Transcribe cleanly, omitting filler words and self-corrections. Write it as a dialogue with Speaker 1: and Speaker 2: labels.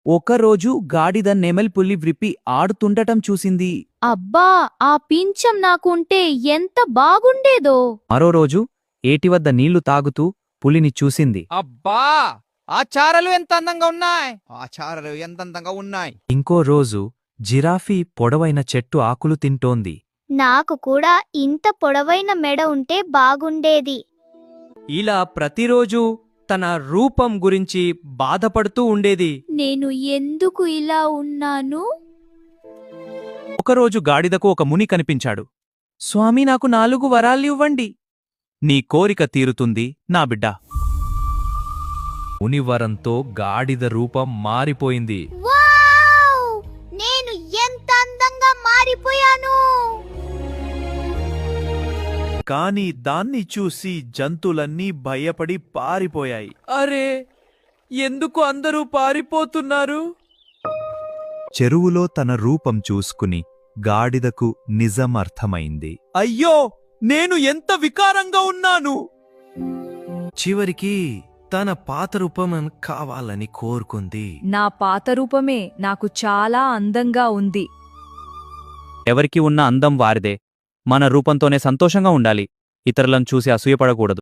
Speaker 1: ఒకరోజు గాడిద నెమలిపుల్లి వ్రిప్పి ఆడుతుండటం చూసింది.
Speaker 2: అబ్బా, ఆ పింఛం నాకుంటే ఎంత బాగుండేదో.
Speaker 1: మరో రోజు ఏటివద్ద నీళ్లు తాగుతూ పులిని చూసింది.
Speaker 3: అబ్బా, ఆ చారలు ఎంత అందంగా ఉన్నాయి.
Speaker 1: ఇంకో రోజు జిరాఫీ పొడవైన చెట్టు ఆకులు తింటోంది.
Speaker 4: నాకు కూడా ఇంత పొడవైన మెడ ఉంటే బాగుండేది.
Speaker 5: ఇలా ప్రతిరోజూ తన రూపం గురించి బాధపడుతూ ఉండేది.
Speaker 2: నేను ఎందుకు ఇలా ఉన్నాను?
Speaker 1: ఒకరోజు గాడిదకు ఒక ముని కనిపించాడు. స్వామీ, నాకు 4 వరాలివ్వండి. నీ కోరిక తీరుతుంది నా బిడ్డా. మునివరంతో గాడిద రూపం మారిపోయింది.
Speaker 4: వావ్! నేను ఎంత అందంగా మారిపోయాను.
Speaker 6: కాని దాన్ని చూసి జంతువులన్నీ భయపడి పారిపోయాయి.
Speaker 5: అరే, ఎందుకు అందరూ పారిపోతున్నారు?
Speaker 6: చెరువులో తన రూపం చూసుకుని గాడిదకు నిజం అర్థమైంది.
Speaker 5: అయ్యో, నేను ఎంత వికారంగా ఉన్నాను!
Speaker 7: చివరికి తన పాత రూపం కావాలని కోరుకుంది.
Speaker 8: నా పాత రూపమే నాకు చాలా అందంగా ఉంది.
Speaker 1: ఎవరికి ఉన్న అందం వారిదే. మన రూపంతోనే సంతోషంగా ఉండాలి. ఇతరులను చూసి అసూయపడకూడదు.